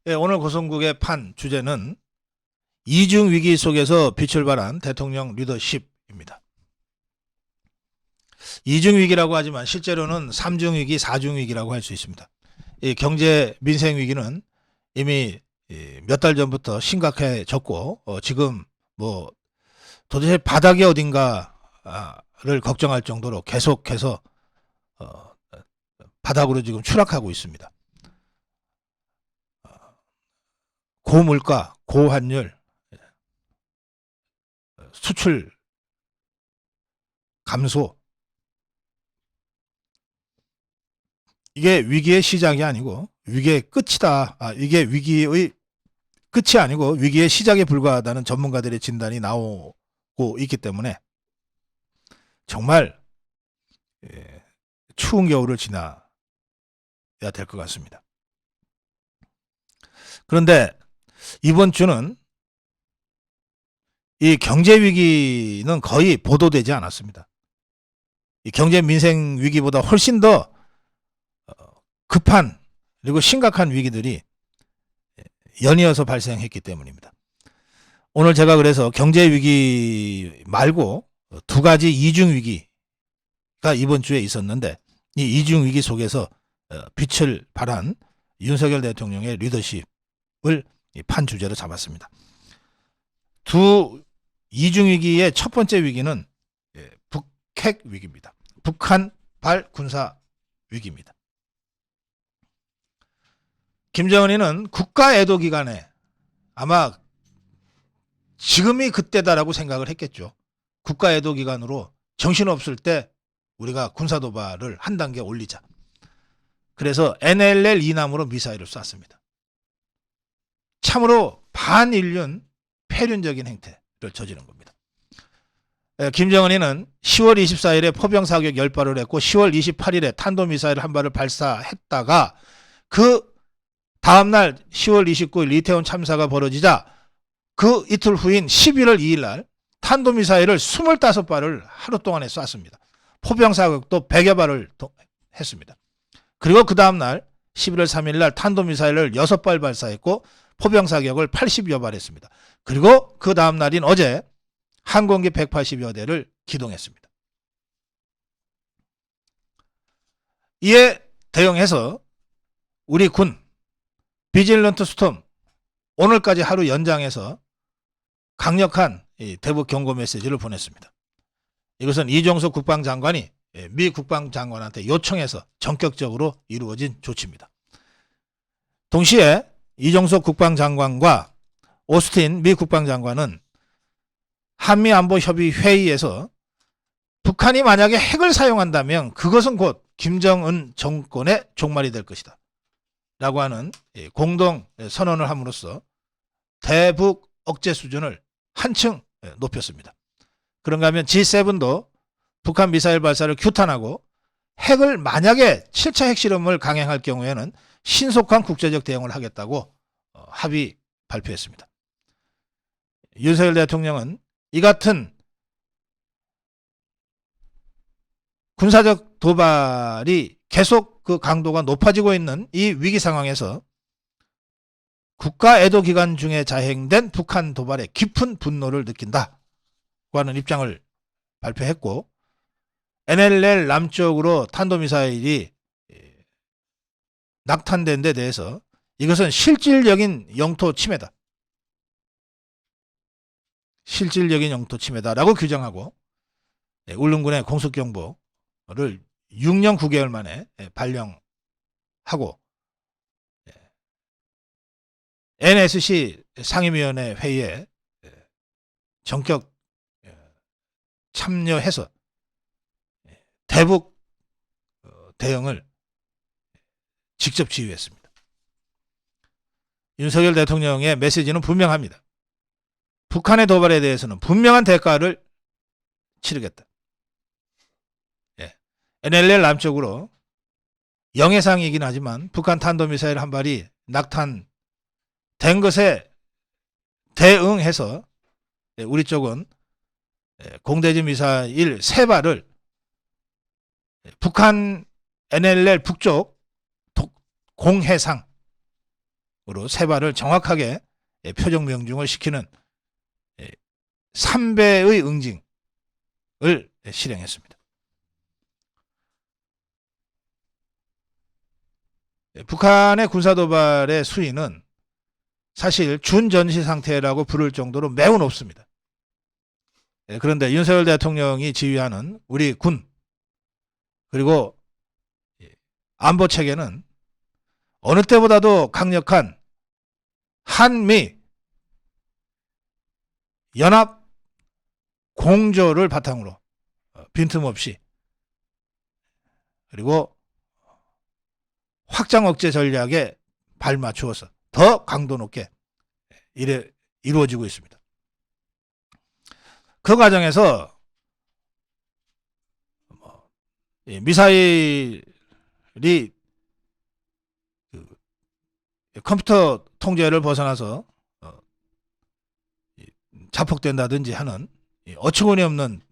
예, 오늘 고성국의 판 주제는 이중 위기 속에서 빛을 발한 대통령 리더십입니다. 이중 위기라고 하지만 실제로는 삼중 위기, 사중 위기라고 할 수 있습니다. 이 경제 민생 위기는 이미 몇 달 전부터 심각해졌고 지금 뭐 도대체 바닥이 어딘가를 걱정할 정도로 계속해서 바닥으로 지금 추락하고 있습니다. 고물가, 고환율, 수출 감소, 이게 위기의 시작이 아니고 위기의 끝이다. 이게 위기의 끝이 아니고 위기의 시작에 불과하다는 전문가들의 진단이 나오고 있기 때문에 정말 추운 겨울을 지나야 될 것 같습니다. 그런데 이번 주는 이 경제 위기는 거의 보도되지 않았습니다. 이 경제 민생 위기보다 훨씬 더 급한 그리고 심각한 위기들이 연이어서 발생했기 때문입니다. 오늘 제가 그래서 경제 위기 말고 두 가지 이중 위기가 이번 주에 있었는데 이 이중 위기 속에서 빛을 발한 윤석열 대통령의 리더십을 판 주제로 잡았습니다. 두 이중 위기의 첫 번째 위기는 북핵 위기입니다. 북한발 군사 위기입니다. 김정은이는 국가 애도 기간에 아마 지금이 그때다라고 생각을 했겠죠. 국가 애도 기간으로 정신없을 때 우리가 군사 도발을 한 단계 올리자. 그래서 NLL 이남으로 미사일을 쐈습니다. 참으로 반인륜 폐륜적인 행태를 저지른 겁니다. 김정은이는 10월 24일에 포병 사격 10발을 했고 10월 28일에 탄도미사일 한 발을 발사했다가 그 다음날 10월 29일 이태원 참사가 벌어지자 그 이틀 후인 11월 2일 날 탄도미사일을 25발을 하루 동안에 쐈습니다. 포병 사격도 100여 발을 했습니다. 그리고 그 다음날 11월 3일 날 탄도미사일을 6발 발사했고 포병 사격을 80여 발 했습니다. 그리고 그 다음날인 어제 항공기 180여 대를 기동했습니다. 이에 대응해서 우리 군 비질런트 스톰 오늘까지 하루 연장해서 강력한 대북 경고 메시지를 보냈습니다. 이것은 이종석 국방장관이 미 국방장관한테 요청해서 전격적으로 이루어진 조치입니다. 동시에 이종석 국방장관과 오스틴 미 국방장관은 한미안보협의회의에서 북한이 만약에 핵을 사용한다면 그것은 곧 김정은 정권의 종말이 될 것이다 라고 하는 공동 선언을 함으로써 대북 억제 수준을 한층 높였습니다. 그런가 하면 G7도 북한 미사일 발사를 규탄하고 핵을 만약에 7차 핵실험을 강행할 경우에는 신속한 국제적 대응을 하겠다고 합의 발표했습니다. 윤석열 대통령은 이 같은 군사적 도발이 계속 그 강도가 높아지고 있는 이 위기 상황에서 국가 애도 기간 중에 자행된 북한 도발에 깊은 분노를 느낀다고 하는 입장을 발표했고 NLL 남쪽으로 탄도미사일이 낙탄된 데 대해서 이것은 실질적인 영토 침해다. 실질적인 영토 침해다라고 규정하고 울릉군의 공습경보를 6년 9개월 만에 발령하고 NSC 상임위원회 회의에 전격 참여해서 대북 대응을 직접 지휘했습니다. 윤석열 대통령의 메시지는 분명합니다. 북한의 도발에 대해서는 분명한 대가를 치르겠다. NLL 남쪽으로 영해상이긴 하지만 북한 탄도미사일 한 발이 낙탄된 것에 대응해서 우리 쪽은 공대지 미사일 3발을 북한 NLL 북쪽 공해상 세 발을 정확하게 표적 명중을 시키는 3배의 응징을 실행했습니다. 북한의 군사도발의 수위는 사실 준전시 상태라고 부를 정도로 매우 높습니다. 그런데 윤석열 대통령이 지휘하는 우리 군 그리고 안보 체계는 어느 때보다도 강력한 한미 연합 공조를 바탕으로 빈틈없이 그리고 확장 억제 전략에 발맞추어서 더 강도 높게 이루어지고 있습니다. 그 과정에서 미사일이 컴퓨터 통제를 벗어나서 자폭된다든지 하는 어처구니 없는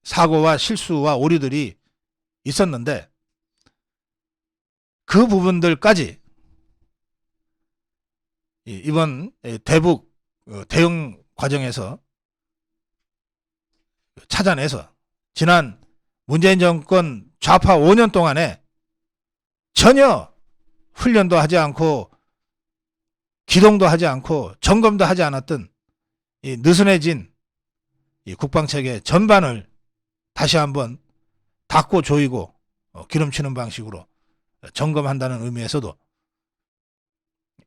사고와 실수와 오류들이 있었는데 그 부분들까지 이번 대북 대응 과정에서 찾아내서 지난 문재인 정권 좌파 5년 동안에 전혀 훈련도 하지 않고 기동도 하지 않고 점검도 하지 않았던 이 느슨해진 이 국방체계 전반을 다시 한번 닦고 조이고 기름치는 방식으로 점검한다는 의미에서도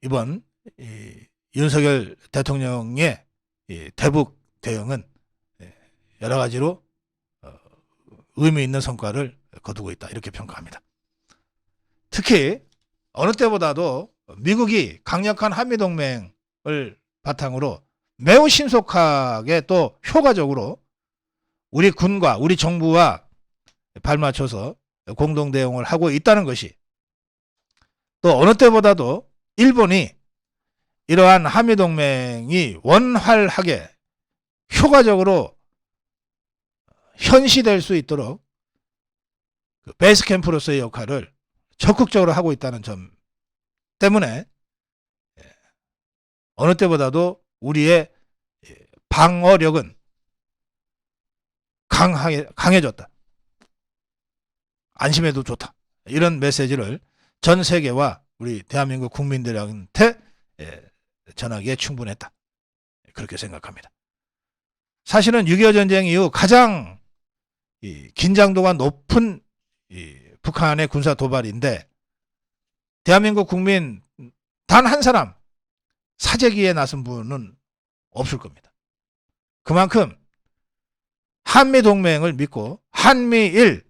이번 윤석열 대통령의 대북 대응은 여러 가지로 의미 있는 성과를 거두고 있다 이렇게 평가합니다. 특히 어느 때보다도 미국이 강력한 한미동맹을 바탕으로 매우 신속하게 또 효과적으로 우리 군과 우리 정부와 발맞춰서 공동대응을 하고 있다는 것이 또 어느 때보다도 일본이 이러한 한미동맹이 원활하게 효과적으로 현시될 수 있도록 베이스 캠프로서의 역할을 적극적으로 하고 있다는 점 때문에 어느 때보다도 우리의 방어력은 강해졌다. 안심해도 좋다. 이런 메시지를 전 세계와 우리 대한민국 국민들한테 전하기에 충분했다. 그렇게 생각합니다. 사실은 6.25 전쟁 이후 가장 긴장도가 높은 북한의 군사 도발인데 대한민국 국민 단 한 사람 사재기에 나선 분은 없을 겁니다. 그만큼 한미동맹을 믿고 한미일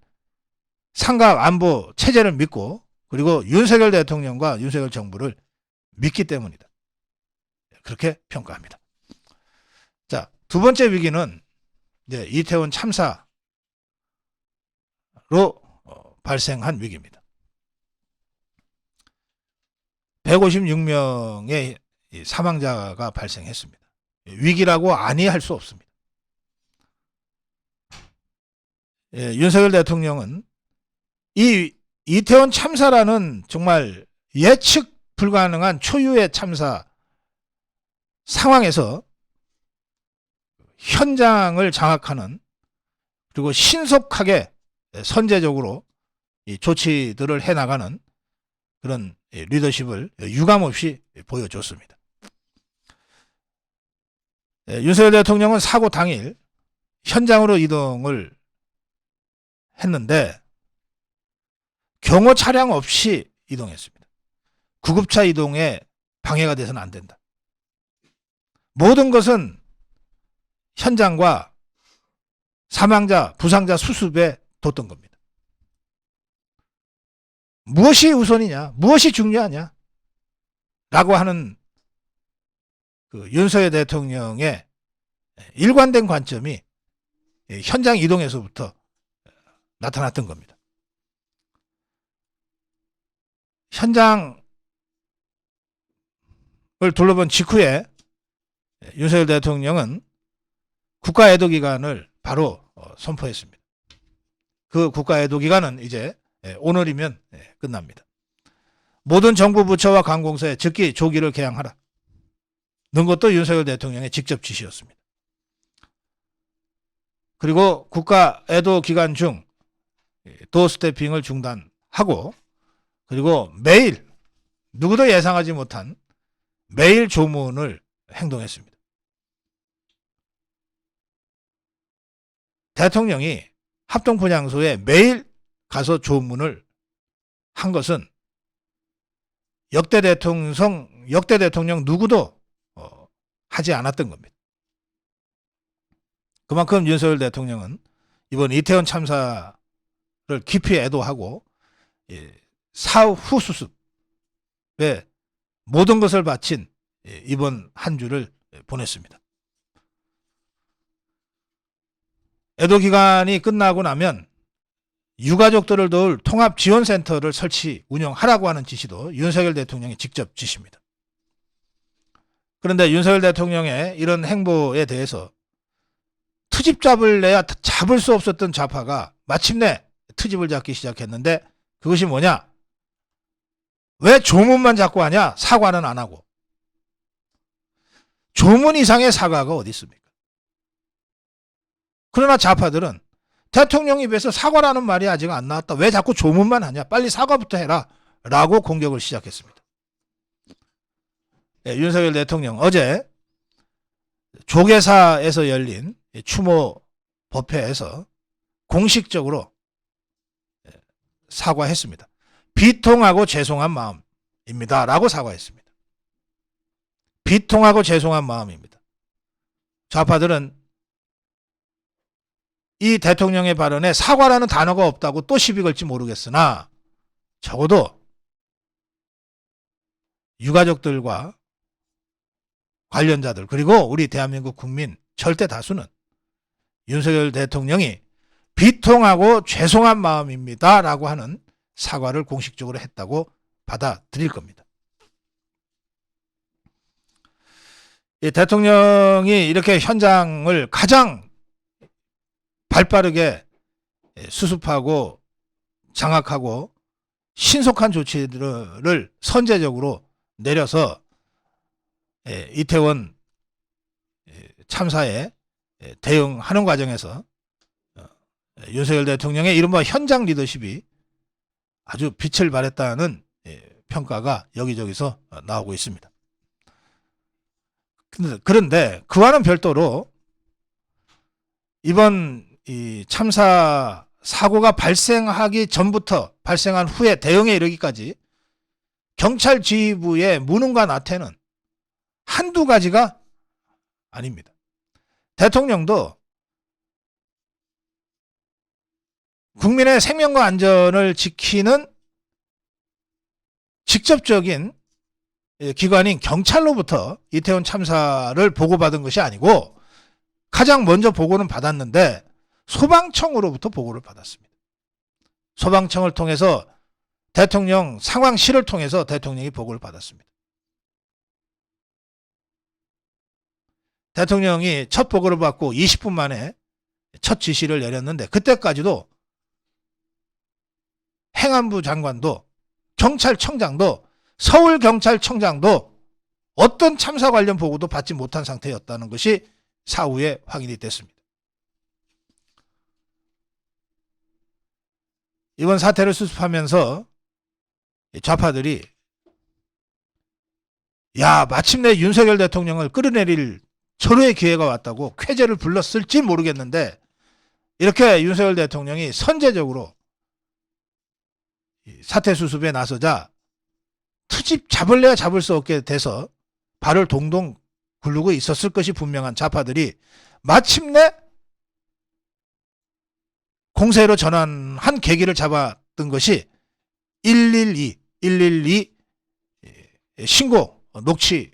삼각안보 체제를 믿고 그리고 윤석열 대통령과 윤석열 정부를 믿기 때문이다. 그렇게 평가합니다. 자, 두 번째 위기는 이제 이태원 참사로 발생한 위기입니다. 156명의 사망자가 발생했습니다. 위기라고 아니할 수 없습니다. 윤석열 대통령은 이 이태원 참사라는 정말 예측 불가능한 초유의 참사 상황에서 현장을 장악하는 그리고 신속하게 선제적으로 이 조치들을 해나가는 그런 리더십을 유감없이 보여줬습니다. 윤석열 대통령은 사고 당일 현장으로 이동을 했는데 경호 차량 없이 이동했습니다. 구급차 이동에 방해가 돼서는 안 된다. 모든 것은 현장과 사망자, 부상자 수습에 뒀던 겁니다. 무엇이 우선이냐? 무엇이 중요하냐? 라고 하는 그 윤석열 대통령의 일관된 관점이 현장 이동에서부터 나타났던 겁니다. 현장을 둘러본 직후에 윤석열 대통령은 국가애도기간을 바로 선포했습니다. 그 국가애도기간은 이제 오늘이면 끝납니다. 모든 정부 부처와 관공서에 즉기 조기를 개항하라 는 것도 윤석열 대통령의 직접 지시였습니다. 그리고 국가 애도 기간 중 도어스태핑을 중단하고 그리고 매일 누구도 예상하지 못한 매일 조문을 행동했습니다. 대통령이 합동분향소에 매일 가서 조문을 한 것은 역대 대통령 누구도 하지 않았던 겁니다. 그만큼 윤석열 대통령은 이번 이태원 참사를 깊이 애도하고 사후 수습에 모든 것을 바친 이번 한 주를 보냈습니다. 애도 기간이 끝나고 나면 유가족들을 도울 통합지원센터를 운영하라고 하는 지시도 윤석열 대통령이 직접 지시입니다. 그런데 윤석열 대통령의 이런 행보에 대해서 트집 잡을래야 잡을 수 없었던 좌파가 마침내 트집을 잡기 시작했는데 그것이 뭐냐? 왜 조문만 자꾸 하냐? 사과는 안 하고. 조문 이상의 사과가 어디 있습니까? 그러나 좌파들은 대통령 입에서 사과라는 말이 아직 안 나왔다. 왜 자꾸 조문만 하냐? 빨리 사과부터 해라. 라고 공격을 시작했습니다. 윤석열 대통령 어제 조계사에서 열린 추모 법회에서 공식적으로 사과했습니다. 비통하고 죄송한 마음입니다. 라고 사과했습니다. 비통하고 죄송한 마음입니다. 좌파들은 이 대통령의 발언에 사과라는 단어가 없다고 또 시비 걸지 모르겠으나 적어도 유가족들과 관련자들 그리고 우리 대한민국 국민 절대 다수는 윤석열 대통령이 비통하고 죄송한 마음입니다 라고 하는 사과를 공식적으로 했다고 받아들일 겁니다. 이 대통령이 이렇게 현장을 가장 발빠르게 수습하고 장악하고 신속한 조치들을 선제적으로 내려서 이태원 참사에 대응하는 과정에서 윤석열 대통령의 이른바 현장 리더십이 아주 빛을 발했다는 평가가 여기저기서 나오고 있습니다. 그런데 그와는 별도로 이번 이 참사 사고가 발생하기 전부터 발생한 후에 대응에 이르기까지 경찰 지휘부의 무능과 나태는 한두 가지가 아닙니다. 대통령도 국민의 생명과 안전을 지키는 직접적인 기관인 경찰로부터 이태원 참사를 보고받은 것이 아니고 가장 먼저 보고는 받았는데 소방청으로부터 보고를 받았습니다. 소방청을 통해서 대통령 상황실을 통해서 대통령이 보고를 받았습니다. 대통령이 첫 보고를 받고 20분 만에 첫 지시를 내렸는데 그때까지도 행안부 장관도 경찰청장도 서울경찰청장도 어떤 참사 관련 보고도 받지 못한 상태였다는 것이 사후에 확인이 됐습니다. 이번 사태를 수습하면서 좌파들이 마침내 윤석열 대통령을 끌어내릴 절호의 기회가 왔다고 쾌재를 불렀을지 모르겠는데 이렇게 윤석열 대통령이 선제적으로 사태 수습에 나서자 트집 잡을래야 잡을 수 없게 돼서 발을 동동 굴르고 있었을 것이 분명한 좌파들이 마침내 공세로 전환한 계기를 잡았던 것이 112 신고 녹취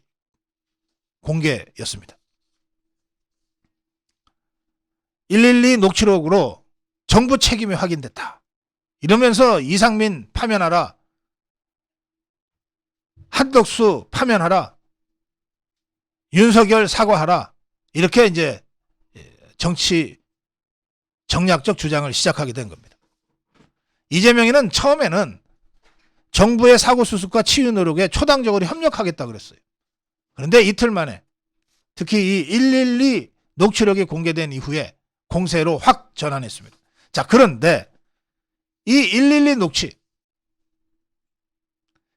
공개였습니다. 112 녹취록으로 정부 책임이 확인됐다. 이러면서 이상민 파면하라, 한덕수 파면하라, 윤석열 사과하라, 이렇게 이제 정치 정략적 주장을 시작하게 된 겁니다. 이재명이는 처음에는 정부의 사고수습과 치유 노력에 초당적으로 협력하겠다 그랬어요. 그런데 이틀 만에 특히 이 112 녹취록이 공개된 이후에 공세로 확 전환했습니다. 자, 그런데 이 112 녹취,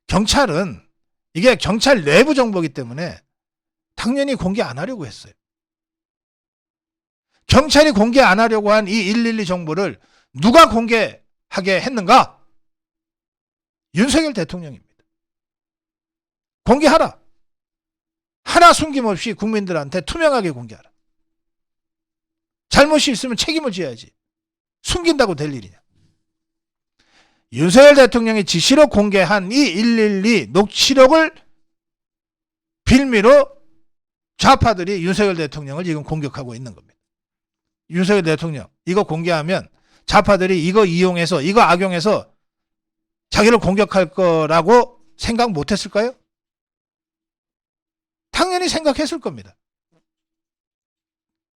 경찰은 이게 경찰 내부 정보이기 때문에 당연히 공개 안 하려고 했어요. 경찰이 공개 안 하려고 한 이 112 정보를 누가 공개하게 했는가? 윤석열 대통령입니다. 공개하라. 하나 숨김없이 국민들한테 투명하게 공개하라. 잘못이 있으면 책임을 져야지. 숨긴다고 될 일이냐. 윤석열 대통령이 지시로 공개한 이 112 녹취록을 빌미로 좌파들이 윤석열 대통령을 지금 공격하고 있는 겁니다. 윤석열 대통령 이거 공개하면 좌파들이 이거 이용해서 이거 악용해서 자기를 공격할 거라고 생각 못했을까요? 당연히 생각했을 겁니다.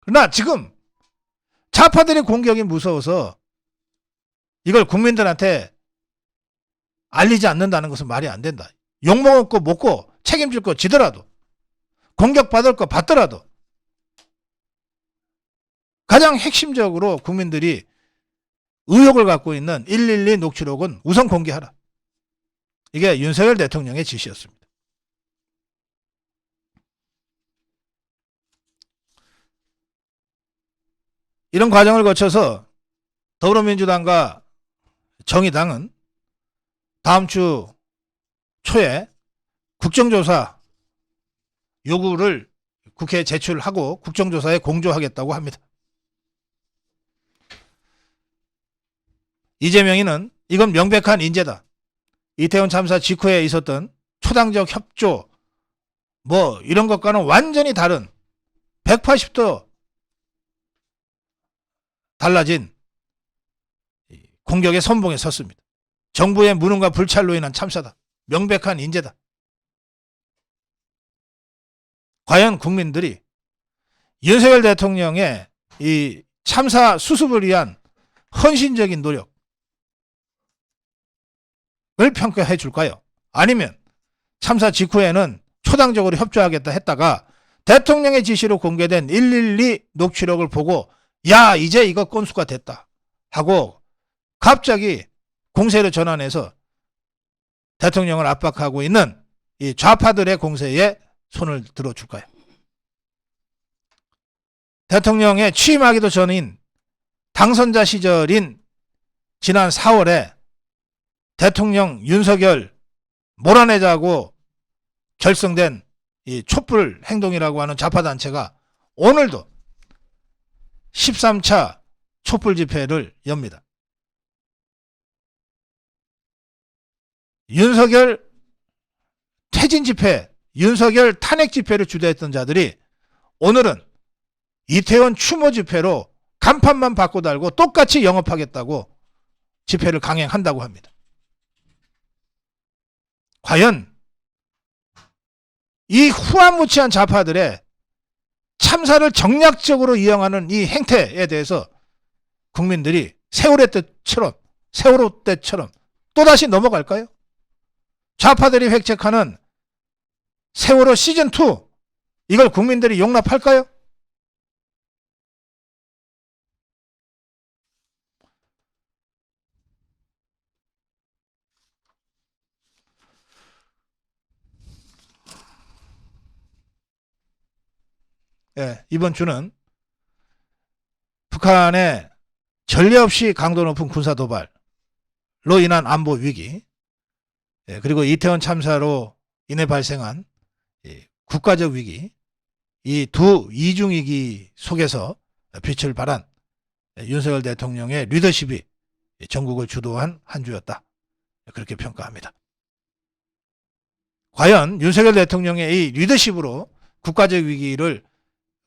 그러나 지금 좌파들의 공격이 무서워서 이걸 국민들한테 알리지 않는다는 것은 말이 안 된다. 욕먹을 거 먹고 책임질 거 지더라도 공격받을 거 받더라도 가장 핵심적으로 국민들이 의혹을 갖고 있는 112 녹취록은 우선 공개하라. 이게 윤석열 대통령의 지시였습니다. 이런 과정을 거쳐서 더불어민주당과 정의당은 다음 주 초에 국정조사 요구를 국회에 제출하고 국정조사에 공조하겠다고 합니다. 이재명이는 이건 명백한 인재다. 이태원 참사 직후에 있었던 초당적 협조 뭐 이런 것과는 완전히 다른 180도 달라진 공격의 선봉에 섰습니다. 정부의 무능과 불찰로 인한 참사다. 명백한 인재다. 과연 국민들이 윤석열 대통령의 이 참사 수습을 위한 헌신적인 노력을 평가해 줄까요? 아니면 참사 직후에는 초당적으로 협조하겠다 했다가 대통령의 지시로 공개된 112 녹취록을 보고 야 이제 이거 건수가 됐다 하고 갑자기 공세를 전환해서 대통령을 압박하고 있는 이 좌파들의 공세에 손을 들어줄까요? 대통령의 취임하기도 전인 당선자 시절인 지난 4월에 대통령 윤석열 몰아내자고 결성된 이 촛불 행동이라고 하는 좌파단체가 오늘도 13차 촛불 집회를 엽니다. 윤석열 퇴진 집회, 윤석열 탄핵 집회를 주도했던 자들이 오늘은 이태원 추모 집회로 간판만 바꿔 달고 똑같이 영업하겠다고 집회를 강행한다고 합니다. 과연 이 후한무치한 좌파들의 참사를 정략적으로 이용하는 이 행태에 대해서 국민들이 세월호 때처럼 또다시 넘어갈까요? 좌파들이 획책하는 세월호 시즌2 이걸 국민들이 용납할까요? 예, 이번 주는 북한의 전례 없이 강도 높은 군사 도발로 인한 안보 위기, 예, 그리고 이태원 참사로 인해 발생한 국가적 위기, 이 두 이중 위기 속에서 빛을 발한 윤석열 대통령의 리더십이 전국을 주도한 한 주였다. 그렇게 평가합니다. 과연 윤석열 대통령의 이 리더십으로 국가적 위기를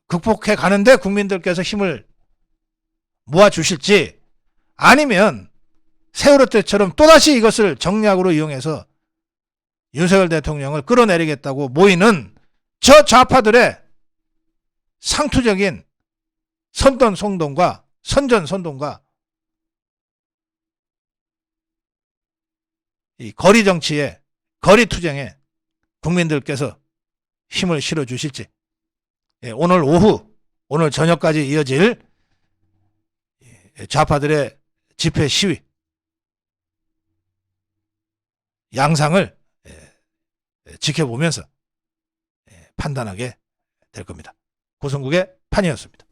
극복해 가는데 국민들께서 힘을 모아주실지 아니면 세월호 때처럼 또다시 이것을 정략으로 이용해서 윤석열 대통령을 끌어내리겠다고 모이는 저 좌파들의 상투적인 선전선동과 이 거리 정치에, 거리 투쟁에 국민들께서 힘을 실어 주실지, 예, 오늘 오후, 오늘 저녁까지 이어질 좌파들의 집회 시위 양상을 지켜보면서 판단하게 될 겁니다. 고성국의 판이었습니다.